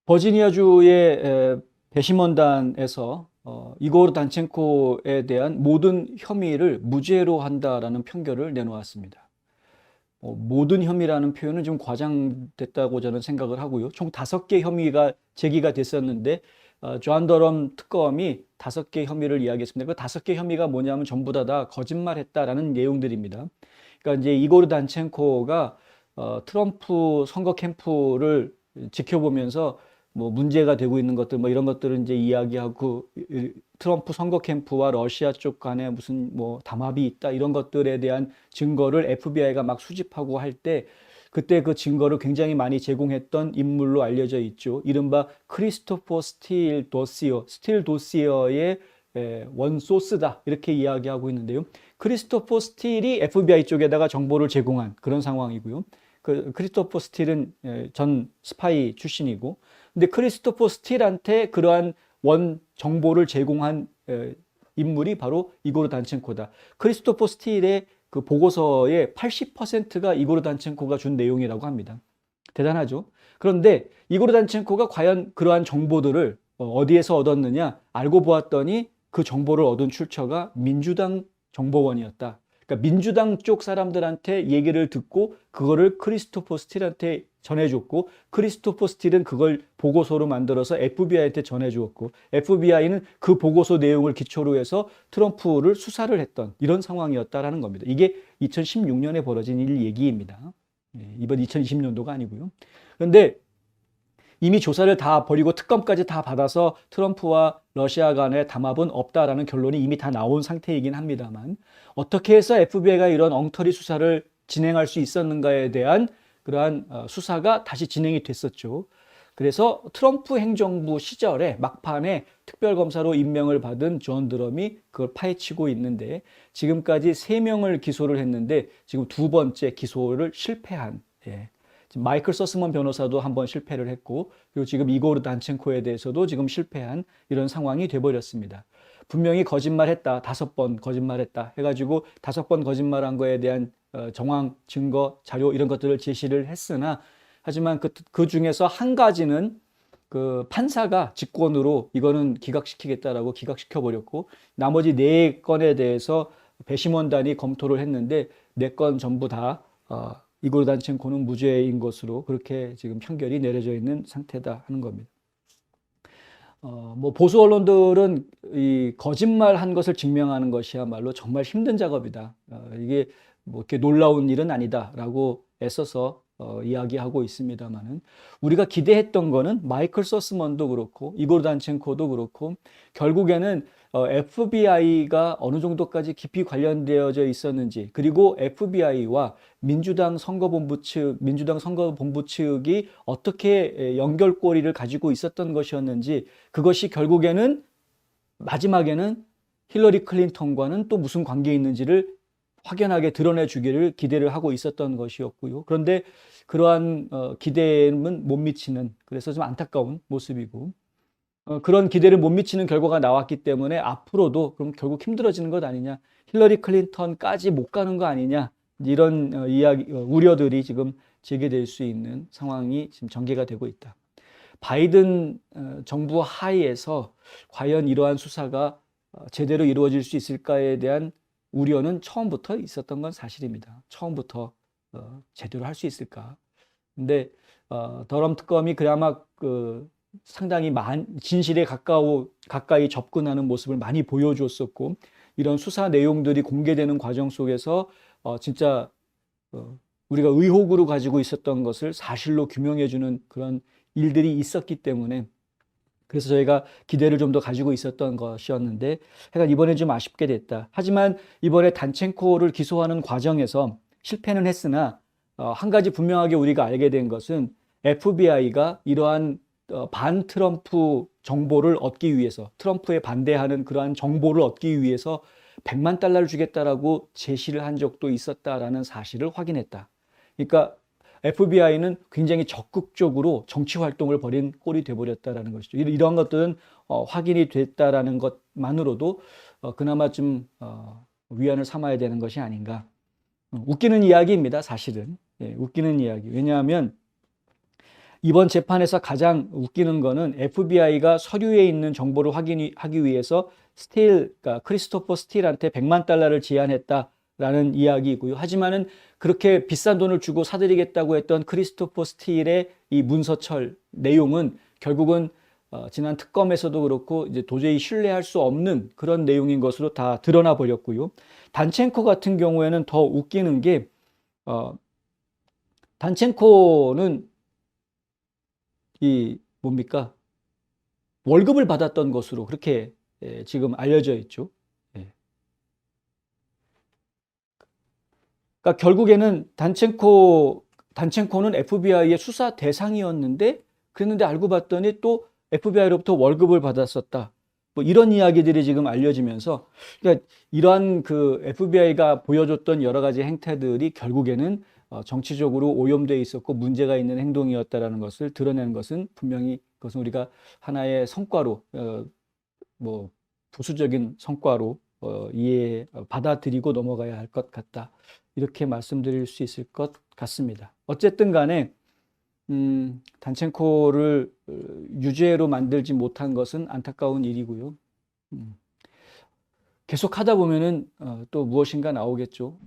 버지니아주의 배심원단에서 이고르 단첸코에 대한 모든 혐의를 무죄로 한다라는 판결을 내놓았습니다. 모든 혐의라는 표현은 좀 과장됐다고 저는 생각을 하고요. 총 5개 혐의가 제기가 됐었는데 존 더럼 특검이 5개 혐의를 이야기했습니다. 그 5개 혐의가 뭐냐면 전부 다 거짓말했다라는 내용들입니다. 그러니까 이제 이고르 단첸코가 트럼프 선거 캠프를 지켜보면서 뭐 문제가 되고 있는 것들 뭐 이런 것들을 이제 이야기하고 트럼프 선거 캠프와 러시아 쪽 간에 무슨 뭐 담합이 있다 이런 것들에 대한 증거를 FBI가 막 수집하고 할 때 그때 그 증거를 굉장히 많이 제공했던 인물로 알려져 있죠. 이른바 크리스토퍼 스틸 도시어의 원소스다 이렇게 이야기하고 있는데요. 크리스토퍼 스틸이 FBI 쪽에다가 정보를 제공한 그런 상황이고요. 그 크리스토퍼 스틸은 전 스파이 출신이고, 근데 크리스토퍼 스틸한테 그러한 원 정보를 제공한 인물이 바로 이고르 단첸코다. 크리스토퍼 스틸의 그 보고서의 80%가 이고르 단첸코가 준 내용이라고 합니다. 대단하죠. 그런데 이고르 단첸코가 과연 그러한 정보들을 어디에서 얻었느냐 알고 보았더니 그 정보를 얻은 출처가 민주당 정보원이었다. 그러니까 민주당 쪽 사람들한테 얘기를 듣고 그거를 크리스토퍼 스틸한테 전해줬고, 크리스토퍼 스틸은 그걸 보고서로 만들어서 FBI한테 전해주었고, FBI는 그 보고서 내용을 기초로 해서 트럼프를 수사를 했던 이런 상황이었다라는 겁니다. 이게 2016년에 벌어진 일 얘기입니다. 이번 2020년도가 아니고요. 그런데 이미 조사를 다 벌이고 특검까지 다 받아서 트럼프와 러시아 간의 담합은 없다라는 결론이 이미 다 나온 상태이긴 합니다만, 어떻게 해서 FBI가 이런 엉터리 수사를 진행할 수 있었는가에 대한 그러한 수사가 다시 진행이 됐었죠. 그래서 트럼프 행정부 시절에 막판에 특별검사로 임명을 받은 존 드럼이 그걸 파헤치고 있는데, 지금까지 3명을 기소를 했는데 지금 2번째 기소를 실패한, 지금 마이클 서스먼 변호사도 한번 실패를 했고, 그리고 지금 이고르 단첸코에 대해서도 지금 실패한 이런 상황이 돼버렸습니다. 분명히 거짓말했다, 5번 거짓말했다 해가지고 5번 거짓말한 거에 대한 정황, 증거, 자료 이런 것들을 제시를 했으나, 하지만 그 중에서 한 가지는 그 판사가 직권으로 이거는 기각시키겠다라고 기각시켜 버렸고, 나머지 4건에 대해서 배심원단이 검토를 했는데 4건 전부 다 이고르 단첸코는 무죄인 것으로 그렇게 지금 판결이 내려져 있는 상태다 하는 겁니다. 뭐 보수 언론들은 이 거짓말한 것을 증명하는 것이야말로 정말 힘든 작업이다. 이게 뭐 이렇게 놀라운 일은 아니다라고 애써서 이야기하고 있습니다만은, 우리가 기대했던 거는 마이클 서스먼도 그렇고 이고르 단첸코도 그렇고 결국에는 FBI가 어느 정도까지 깊이 관련되어져 있었는지, 그리고 FBI와 민주당 선거본부 측이 어떻게 연결고리를 가지고 있었던 것이었는지, 그것이 결국에는 마지막에는 힐러리 클린턴과는 또 무슨 관계 있는지를 확연하게 드러내 주기를 기대를 하고 있었던 것이었고요. 그런데 그러한 기대는 못 미치는, 그래서 좀 안타까운 모습이고, 그런 기대를 못 미치는 결과가 나왔기 때문에 앞으로도 그럼 결국 힘들어지는 것 아니냐, 힐러리 클린턴까지 못 가는 거 아니냐, 이런 우려들이 지금 제기될 수 있는 상황이 지금 전개가 되고 있다. 바이든 정부 하에서 과연 이러한 수사가 제대로 이루어질 수 있을까에 대한 우려는 처음부터 있었던 건 사실입니다. 처음부터 제대로 할 수 있을까. 근데 더럼 특검이 그나마 상당히 진실에 가까이 접근하는 모습을 많이 보여줬었고, 이런 수사 내용들이 공개되는 과정 속에서 진짜 우리가 의혹으로 가지고 있었던 것을 사실로 규명해주는 그런 일들이 있었기 때문에, 그래서 저희가 기대를 좀 더 가지고 있었던 것이었는데, 하여간 이번에 좀 아쉽게 됐다. 하지만 이번에 단첸코를 기소하는 과정에서 실패는 했으나 한 가지 분명하게 우리가 알게 된 것은 FBI가 이러한 반 트럼프 정보를 얻기 위해서, 트럼프에 반대하는 그러한 정보를 얻기 위해서 100만 달러를 주겠다라고 제시를 한 적도 있었다라는 사실을 확인했다. 그러니까 FBI는 굉장히 적극적으로 정치 활동을 벌인 꼴이 돼버렸다라는 것이죠. 이러한 것들은 확인이 됐다라는 것만으로도 그나마 좀 위안을 삼아야 되는 것이 아닌가. 웃기는 이야기입니다, 사실은. 웃기는 이야기. 왜냐하면 이번 재판에서 가장 웃기는 거는 FBI가 서류에 있는 정보를 확인하기 위해서 그러니까 크리스토퍼 스틸한테 100만 달러를 제안했다라는 이야기이고요. 하지만은 그렇게 비싼 돈을 주고 사들이겠다고 했던 크리스토퍼 스틸의 이 문서철 내용은 결국은 지난 특검에서도 그렇고 이제 도저히 신뢰할 수 없는 그런 내용인 것으로 다 드러나 버렸고요. 단첸코 같은 경우에는 더 웃기는 게 단첸코는 이 뭡니까? 월급을 받았던 것으로 그렇게 지금 알려져 있죠. 예. 그러니까 결국에는 단첸코는 FBI의 수사 대상이었는데 그랬는데 알고 봤더니 또 FBI로부터 월급을 받았었다. 뭐 이런 이야기들이 지금 알려지면서 그러니까 이러한 그 FBI가 보여줬던 여러 가지 행태들이 결국에는 정치적으로 오염되어 있었고 문제가 있는 행동이었다라는 것을 드러내는 것은 분명히 그것은 우리가 하나의 성과로 뭐 부수적인 성과로 받아들이고 넘어가야 할 것 같다. 이렇게 말씀드릴 수 있을 것 같습니다. 어쨌든 간에 단첸코를 유죄로 만들지 못한 것은 안타까운 일이고요. 계속 하다 보면은 또 무엇인가 나오겠죠.